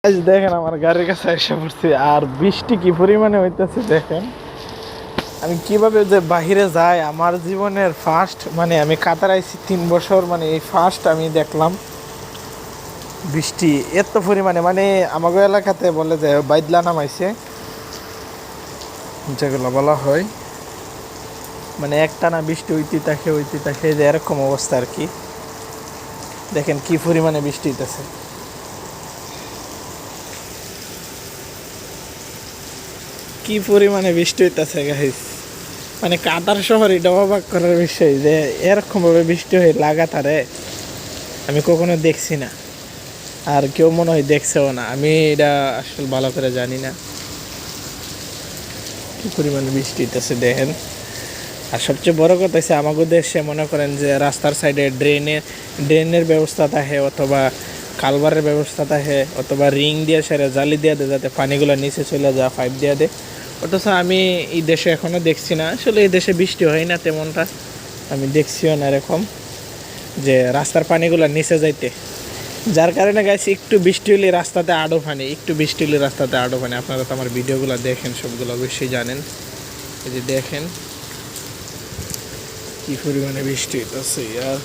আজ দেখেন আমার গাড়ির কাছে এসে পড়ছি আর বৃষ্টি কি পরিমাণে হইতেছে দেখেন। আমি কিভাবে যে বাহিরে যাই আমার জীবনের ফার্স্ট, মানে আমি কাতার আইছি 3 বছর, মানে এই ফার্স্ট আমি দেখলাম বৃষ্টি এত পরিমাণে। মানে আমাদের এলাকাতে বলে যে বাইদলা নামাইছে, যেগুলো বলা হয়, মানে একটানা বৃষ্টি হইতে থাকে যে এরকম অবস্থা আর কি। দেখেন কি পরিমাণে বৃষ্টি হইতেছে, কি পরিমাণে বৃষ্টি হইতেছে গাইস। মানে কাতার শহর এটা অবাক করার বিষয় যে এরকমভাবে বৃষ্টি হয়ে লাগাতারে আমি কখনো দেখছি না, আর কেউ মনে হয় দেখছেও না। আমি এটা আসলে ভালো করে জানি না কি পরিমাণে বৃষ্টি হইতেছে দেখেন। আর সবচেয়ে বড় কথা হচ্ছে আমাদের দেশে মনে করেন যে রাস্তার সাইডে ড্রেনের ব্যবস্থা থাকে, অথবা কালভারের ব্যবস্থা থাকে, অথবা রিং দিয়ে সেরে জালি দিয়ে দেয় যাতে পানিগুলো নিচে চলে যায়, পাইপ দিয়ে দেয়। অথচ আমি এই দেশে এখনও দেখছি না। আসলে এই দেশে বৃষ্টি হয় না তেমনটা, আমি দেখছিও না এরকম যে রাস্তার পানিগুলো নিচে যাইতে। যার কারণে গাইছি একটু বৃষ্টি হলে রাস্তাতে আডো পানি, একটু বৃষ্টি হলে রাস্তাতে আডো পানি। আপনারা তো আমার ভিডিওগুলো দেখেন, সবগুলো অবশ্যই জানেন। এই যে দেখেন কি পরিমাণে বৃষ্টি হইতেছে ইয়ার।